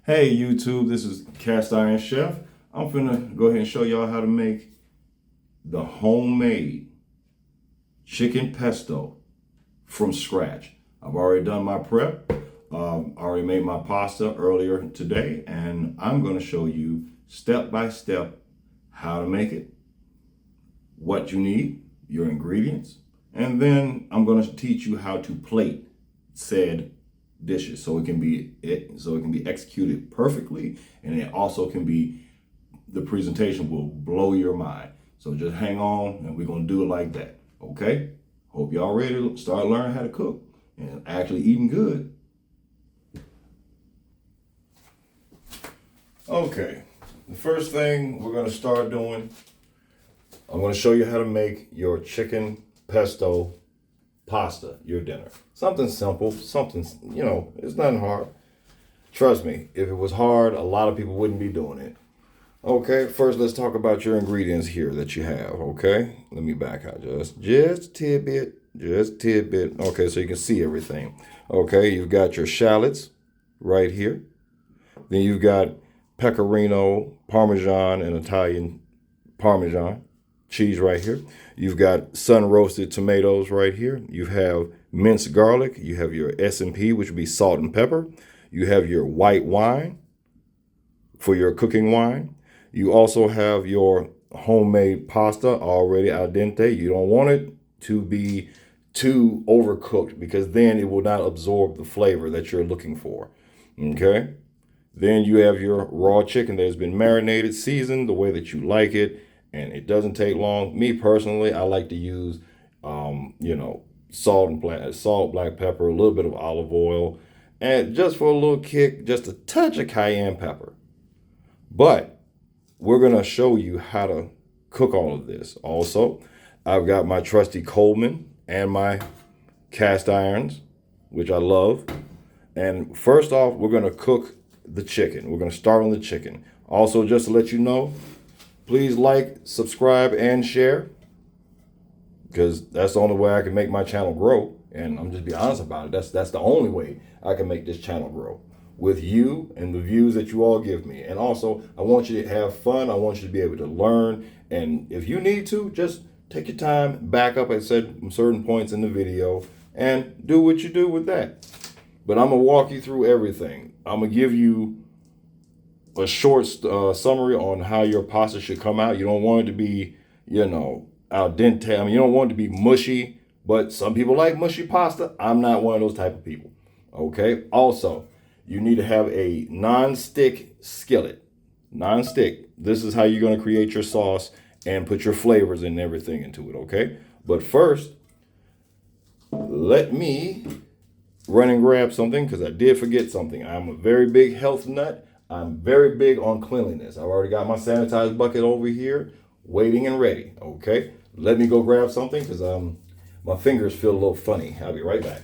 Hey YouTube, this is Cast Iron Chef. I'm finna go ahead and show y'all how to make the homemade chicken pesto from scratch. I've already done my prep. I already made my pasta earlier today, and I'm gonna show you step by step how to make it, what you need, your ingredients, and then I'm gonna teach you how to plate said dishes so it can be executed perfectly, and it also can be, the presentation will blow your mind. So just hang on and we're gonna do it like that. Okay? Hope y'all ready to start learning how to cook and actually eating good. Okay, the first thing we're gonna start doing, I'm gonna show you how to make your chicken pesto pasta, your dinner. Something simple, something, it's nothing hard. Trust me, if it was hard, a lot of people wouldn't be doing it. Okay, first let's talk about your ingredients here that you have, okay? Let me back out just tidbit. Okay, so you can see everything. Okay, you've got your shallots right here. Then you've got pecorino, parmesan, and Italian parmesan cheese right here. You've got sun-roasted tomatoes right here. You have minced garlic. You have your S&P, which would be salt and pepper. You have your white wine for your cooking wine. You also have your homemade pasta already al dente. You don't want it to be too overcooked because then it will not absorb the flavor that you're looking for. Okay? Then you have your raw chicken that has been marinated, seasoned the way that you like it, and it doesn't take long. Me personally, I like to use, salt, black pepper, a little bit of olive oil, and just for a little kick, just a touch of cayenne pepper. But we're gonna show you how to cook all of this. Also, I've got my trusty Coleman and my cast irons, which I love. And first off, we're gonna cook the chicken. We're gonna start on the chicken. Also, just to let you know, please like, subscribe, and share, because that's the only way I can make my channel grow. And I'm just be honest about it. That's the only way I can make this channel grow, with you and the views that you all give me. And also, I want you to have fun. I want you to be able to learn. And if you need to, just take your time, back up at certain points in the video, and do what you do with that. But I'm going to walk you through everything. I'm going to give you a short summary on how your pasta should come out. You don't want it to be, al dente. I mean, you don't want it to be mushy, but some people like mushy pasta. I'm not one of those type of people. Okay. Also, you need to have a non-stick skillet. Non-stick. This is how you're going to create your sauce and put your flavors and everything into it. Okay. But first, let me run and grab something because I did forget something. I'm a very big health nut. I'm very big on cleanliness. I've already got my sanitized bucket over here waiting and ready. Okay, let me go grab something because my fingers feel a little funny. I'll be right back.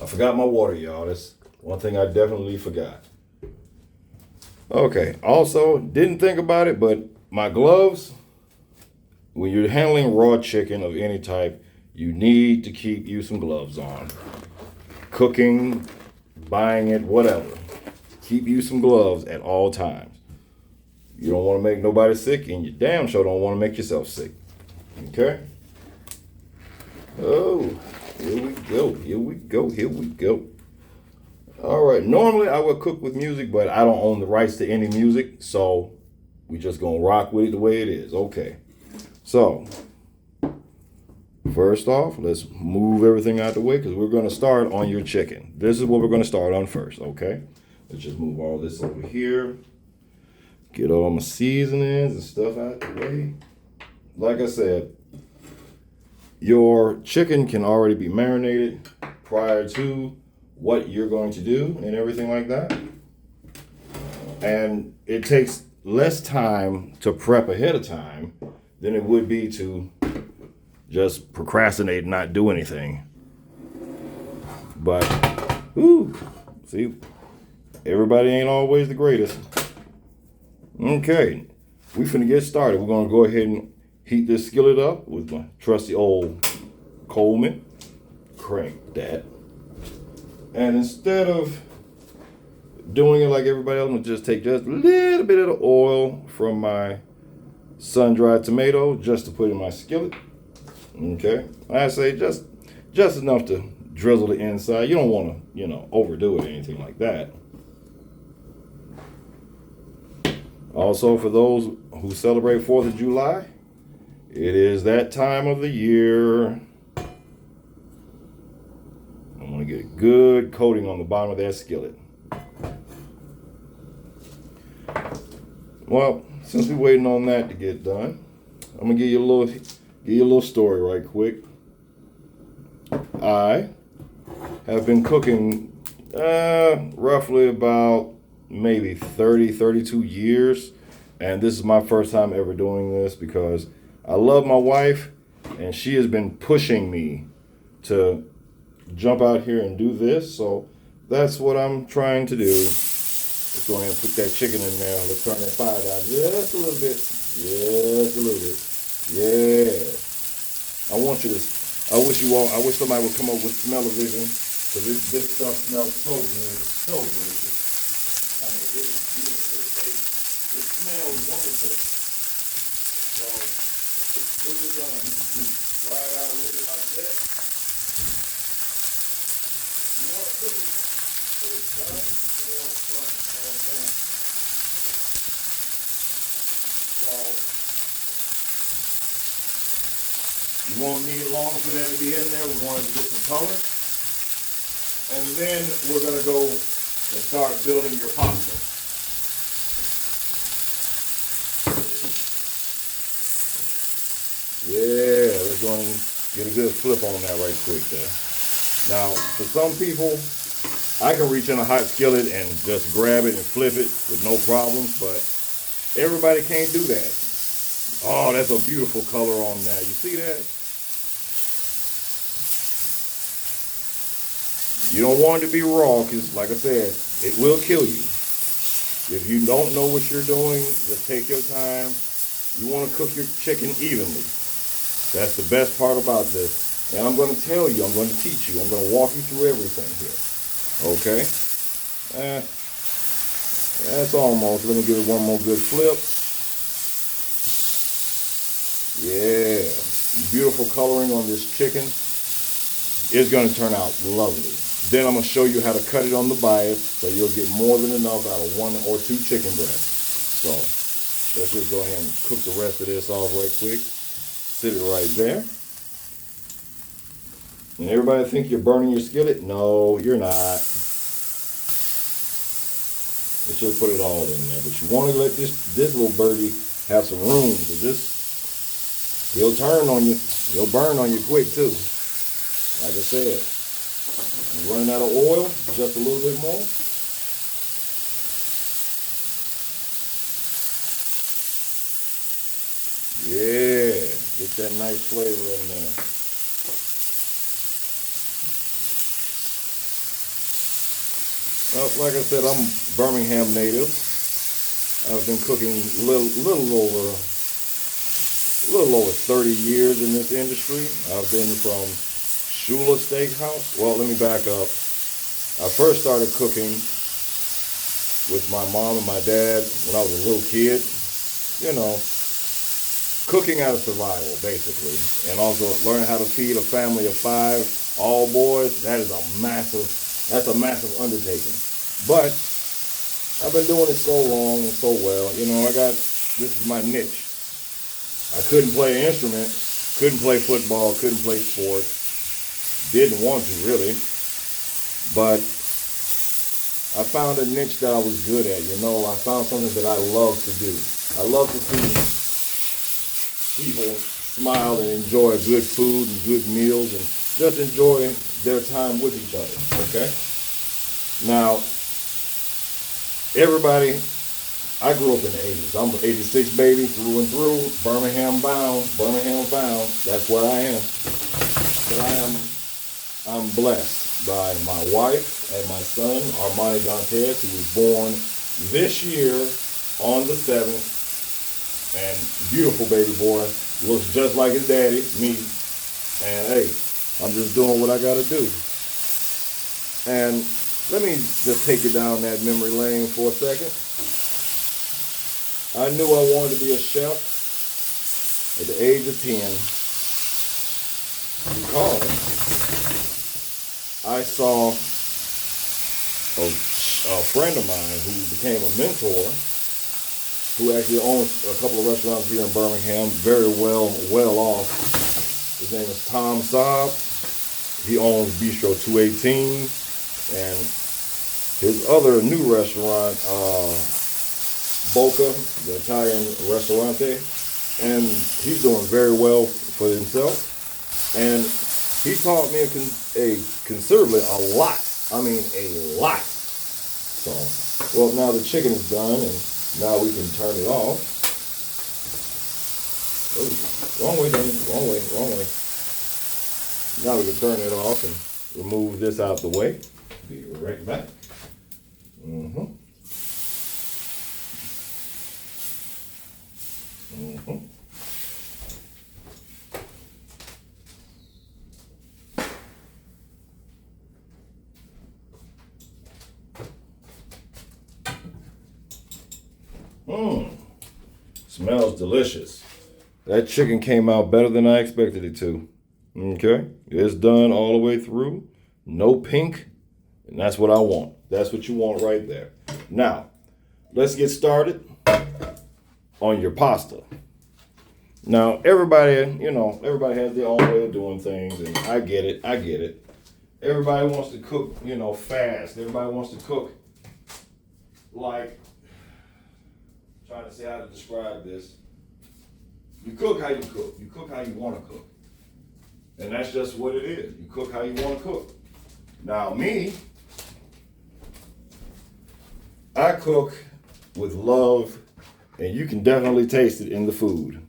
I forgot my water, y'all. That's one thing I definitely forgot. Okay, also, didn't think about it, but my gloves, when you're handling raw chicken of any type, you need to keep you some gloves on. Cooking, buying it, whatever. Keep you some gloves at all times. You don't want to make nobody sick, and you damn sure don't want to make yourself sick. Okay? Oh, here we go. All right, normally I would cook with music, but I don't own the rights to any music, so we just gonna rock with it the way it is. Okay, so first off, let's move everything out the way because we're gonna start on your chicken. This is what we're gonna start on first, okay? Let's just move all this over here. Get all my seasonings and stuff out the way. Like I said, your chicken can already be marinated prior to what you're going to do and everything like that. And it takes less time to prep ahead of time than it would be to just procrastinate and not do anything. But, see, everybody ain't always the greatest. Okay, we finna get started. We're gonna go ahead and heat this skillet up with my trusty old Coleman. Crank that. And instead of doing it like everybody else, I'm gonna just take just a little bit of the oil from my sun-dried tomato just to put in my skillet. Okay, I say just enough to drizzle the inside. You don't want to, overdo it or anything like that. Also, for those who celebrate 4th of July, it is that time of the year. I'm going to get a good coating on the bottom of that skillet. Well, since we're waiting on that to get done, I'm going to give you a little story right quick. I have been cooking roughly about maybe 32 years, and this is my first time ever doing this because I love my wife and she has been pushing me to jump out here and do this, so that's what I'm trying to do. Let's go ahead and put that chicken in there. Let's turn that fire down just a little bit. Just a little bit. Yeah. I wish somebody would come up with smell-o-vision, because this stuff smells so good. So delicious. I mean, it is beautiful. It smells wonderful. So, this is right out with it like that. You want to cook it so it's done, you want to burn it. You know what I'm saying? So, you won't need long for that to be in there. We want it to get some color. And then we're going to go and start building your pasta. Yeah, let's go and get a good flip on that right quick there. Now, for some people, I can reach in a hot skillet and just grab it and flip it with no problems, but everybody can't do that. Oh, that's a beautiful color on that. You see that? You don't want it to be raw because, like I said, it will kill you. If you don't know what you're doing, just take your time. You want to cook your chicken evenly. That's the best part about this. And I'm going to tell you, I'm going to teach you, I'm going to walk you through everything here. Okay? That's almost. Let me give it one more good flip. Yeah. Beautiful coloring on this chicken. It's going to turn out lovely. Then I'm going to show you how to cut it on the bias so you'll get more than enough out of 1 or 2 chicken breasts. So let's just go ahead and cook the rest of this off right quick. Sit it right there. And everybody think you're burning your skillet? No, you're not. Let's just put it all in there. But you want to let this little birdie have some room, because he'll turn on you. He'll burn on you quick too. Like I said, you're running out of oil, just a little bit more. Yeah, get that nice flavor in there. Well, like I said, I'm Birmingham native. I've been cooking a little over 30 years in this industry. I've been from Shula Steakhouse. Well, let me back up. I first started cooking with my mom and my dad when I was a little kid. Cooking out of survival, basically. And also learning how to feed a family of 5, all boys. That's a massive undertaking. But I've been doing it so long and so well. This is my niche. I couldn't play an instrument, couldn't play football, couldn't play sports. Didn't want to really. But I found a niche that I was good at. You know, I found something that I love to do. I love to see people smile and enjoy good food and good meals and just enjoy their time with each other. Okay? Now, everybody, I grew up in the 80s. I'm an 86 baby through and through, Birmingham bound, Birmingham found. That's where I am. But I'm blessed by my wife and my son, Armani Dantes, who was born this year on the 7th. And beautiful baby boy, looks just like his daddy, me. And hey, I'm just doing what I gotta do. And let me just take you down that memory lane for a second. I knew I wanted to be a chef at the age of 10 because I saw a friend of mine who became a mentor, who actually owns a couple of restaurants here in Birmingham, very well off. His name is Tom Saab. He owns Bistro 218, and his other new restaurant, Boca, the Italian restaurante, and he's doing very well for himself. And he taught me considerably a lot. I mean, a lot. So, well, now the chicken is done, and now we can turn it off. Oh, wrong way, Danny. Wrong way. Now we can turn it off and remove this out the way. Be right back. Smells delicious. That chicken came out better than I expected it to. Okay, it's done all the way through. No pink, and that's what I want. That's what you want right there. Now, let's get started on your pasta. Now, everybody has their own way of doing things, and I get it. Everybody wants to cook, fast. Everybody wants to cook like, trying to say how to describe this. You cook how you cook. You cook how you want to cook. And that's just what it is. You cook how you want to cook. Now, me, I cook with love, and you can definitely taste it in the food.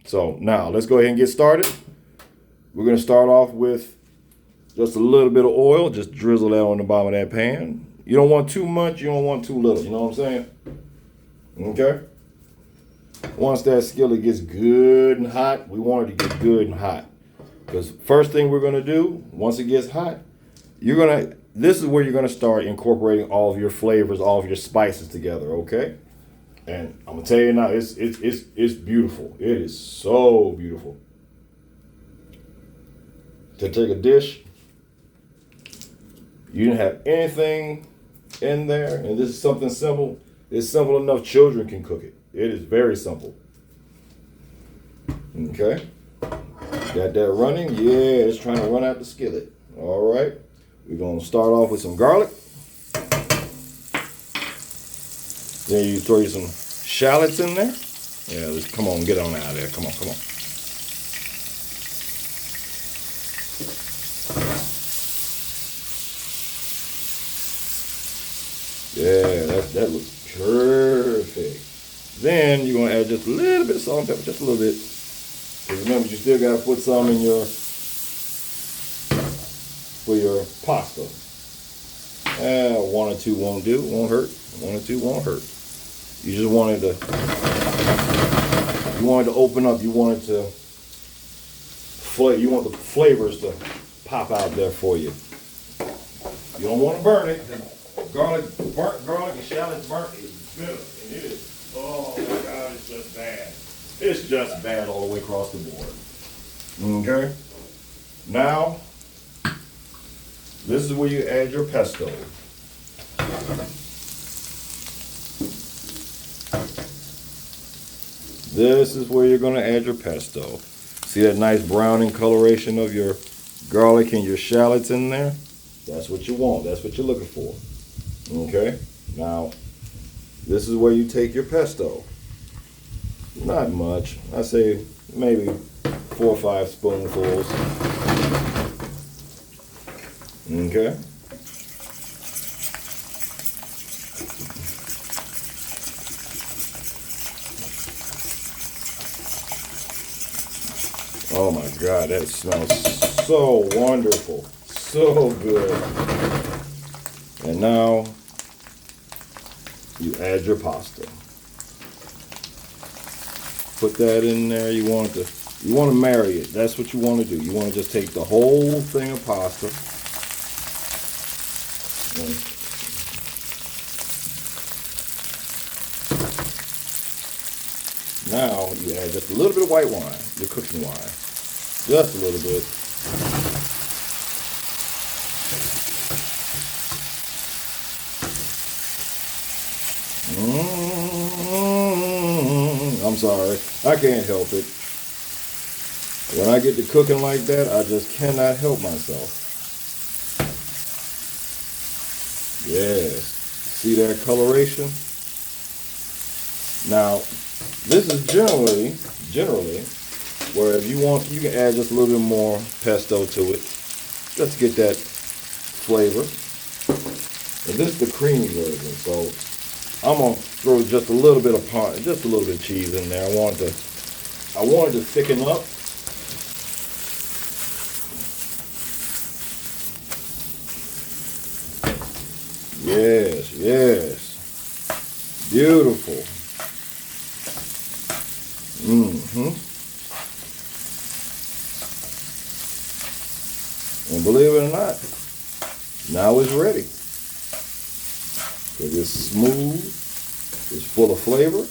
So now, let's go ahead and get started. We're going to start off with just a little bit of oil. Just drizzle that on the bottom of that pan. You don't want too much. You don't want too little. You know what I'm saying? Okay? Once that skillet gets good and hot, we want it to get good and hot. Because first thing we're going to do, once it gets hot, this is where you're going to start incorporating all of your flavors, all of your spices together, okay? And I'm going to tell you now, it's beautiful. It is so beautiful. To take a dish, you didn't have anything in there, and this is something simple. It's simple enough children can cook it. It is very simple. Okay. Got that running? Yeah, it's trying to run out the skillet. All right. We're going to start off with some garlic. Then you throw you some shallots in there. Yeah, come on, get on out of there. Come on. Yeah, that looks perfect. Then you're going to add just a little bit of salt and pepper, just a little bit. Because remember, you still got to put some in for your pasta. 1 or 2 won't do, won't hurt. 1 or 2 won't hurt. You just wanted to open up. You want the flavors to pop out there for you. You don't want to burn it. Burnt garlic and shallots burnt is bitter. And it is, oh my God, it's just bad. It's just bad all the way across the board. Okay? Now, this is where you add your pesto. This is where you're going to add your pesto. See that nice browning coloration of your garlic and your shallots in there? That's what you want. That's what you're looking for. Okay, now this is where you take your pesto. Not much. I say maybe 4 or 5 spoonfuls. Okay. Oh my God, that smells so wonderful. So good. And now you add your pasta. Put that in there. You want to marry it. That's what you want to do. You want to just take the whole thing of pasta. Now you add just a little bit of white wine, your cooking wine. Just a little bit. I'm sorry, I can't help it. When I get to cooking like that, I just cannot help myself. Yes, see that coloration? Now, this is generally, where if you want, you can add just a little bit more pesto to it, just to get that flavor. And this is the creamy version, so I'm gonna throw just a little bit of cheese in there. I want it to thicken up. Yes, yes. Beautiful. And believe it or not, now it's ready. It is smooth, it's full of flavor.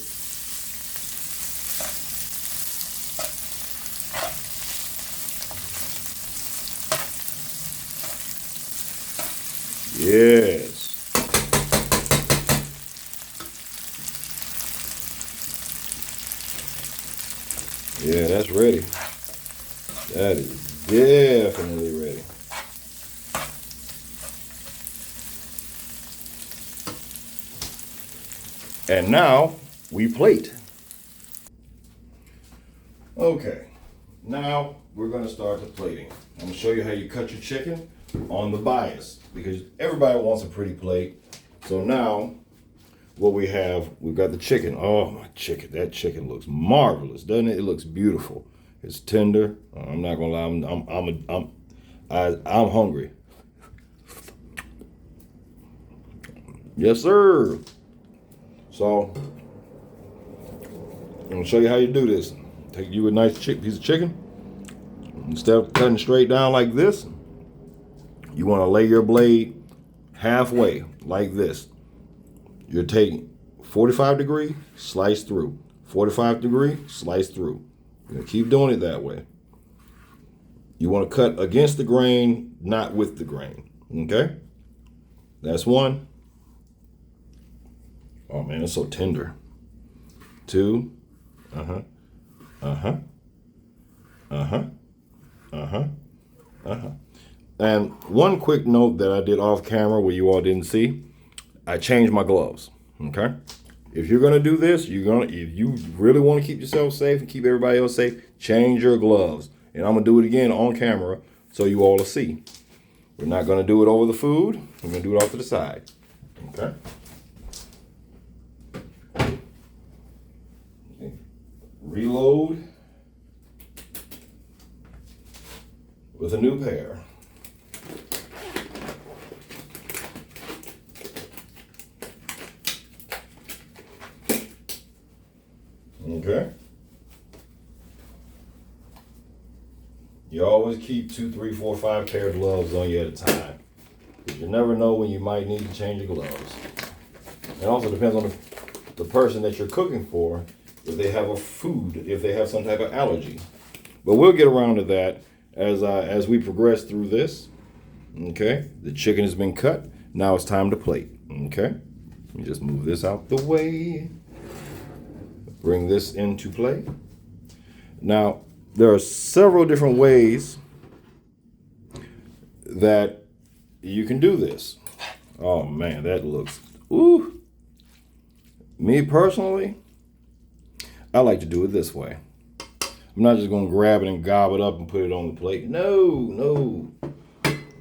Yes. Yeah, that's ready. That is definitely ready. And now we plate. Okay, now we're going to start the plating. I'm going to show you how you cut your chicken on the bias, because everybody wants a pretty plate. So now what we've got the chicken. Oh, my chicken. That chicken looks marvelous, doesn't it? It looks beautiful. It's tender. I'm not going to lie. I'm hungry. Yes, sir. So I'm going to show you how you do this. Take you a nice piece of chicken. Instead of cutting straight down like this, you want to lay your blade halfway like this. You're taking 45 degree, slice through. 45 degree, slice through. You're going to keep doing it that way. You want to cut against the grain, not with the grain. Okay? That's one. Oh man, it's so tender. 2. And one quick note that I did off camera where you all didn't see, I changed my gloves. Okay? If you're gonna do this, if you really want to keep yourself safe and keep everybody else safe, change your gloves. And I'm gonna do it again on camera so you all will see. We're not gonna do it over the food. We're gonna do it off to the side. Okay? Reload with a new pair. Okay. You always keep 2, 3, 4, 5 pair of gloves on you at a time, because you never know when you might need to change your gloves. It also depends on the person that you're cooking for, if they have if they have some type of allergy. But we'll get around to that as we progress through this. Okay, the chicken has been cut. Now it's time to plate. Okay, let me just move this out the way. Bring this into play. Now, there are several different ways that you can do this. Oh man, that looks, ooh. Me personally, I like to do it this way. I'm not just gonna grab it and gob it up and put it on the plate. No.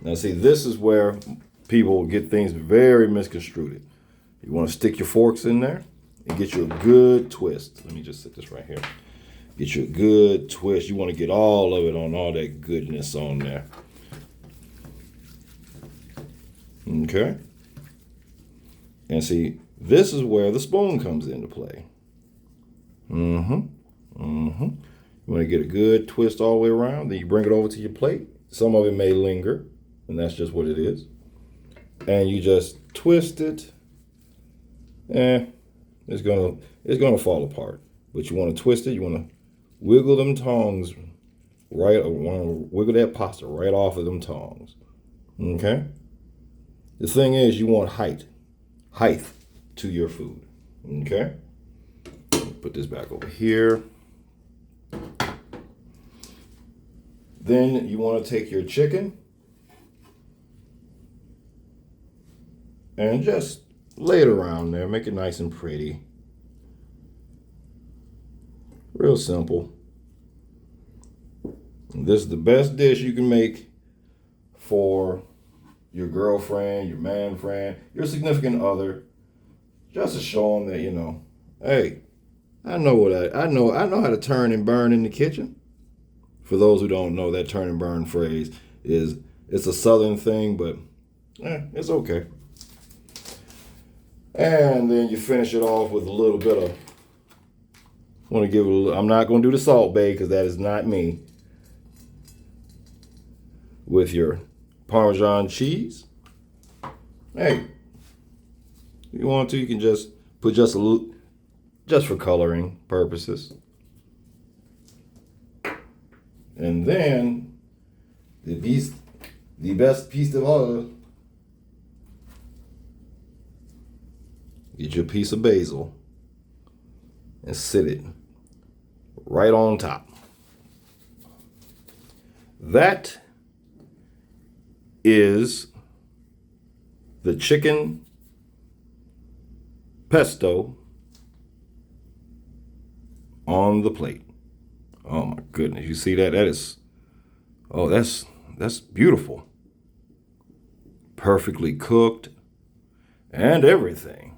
Now see, this is where people get things very misconstrued. You wanna stick your forks in there and get you a good twist. Let me just set this right here. Get you a good twist. You wanna get all of it on, all that goodness on there. Okay. And see, this is where the spoon comes into play. You want to get a good twist all the way around, then you bring it over to your plate. Some of it may linger, and that's just what it is. And you just twist it. It's gonna fall apart. But you want to twist it, you want to wiggle them tongs right, or want to wiggle that pasta right off of them tongs. Okay? The thing is, you want height to your food. Okay? Put this back over here. Then you want to take your chicken and just lay it around there. Make it nice and pretty. Real simple. This is the best dish you can make for your girlfriend, your man friend, your significant other, just to show them that, you know, hey, I know how to turn and burn in the kitchen. For those who don't know, that turn and burn phrase it's a southern thing, but it's okay. And then you finish it off with a little bit of, I'm not going to do the Salt Bae because that is not me. With your Parmesan cheese. Hey, if you want to, you can just put just a little, just for coloring purposes. And then the best piece of all, get you a piece of basil and sit it right on top. That is the chicken pesto on the plate. Oh my goodness, you see that? That's beautiful. Perfectly cooked and everything.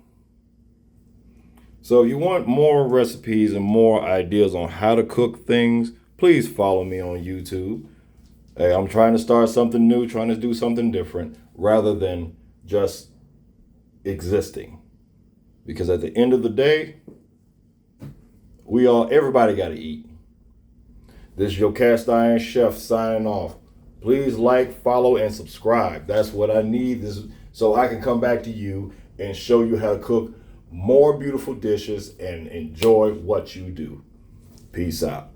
So if you want more recipes and more ideas on how to cook things, please follow me on YouTube. Hey, I'm trying to start something new, trying to do something different rather than just existing. Because at the end of the day, everybody got to eat. This is your cast iron chef signing off. Please like, follow, and subscribe. That's what I need so I can come back to you and show you how to cook more beautiful dishes and enjoy what you do. Peace out.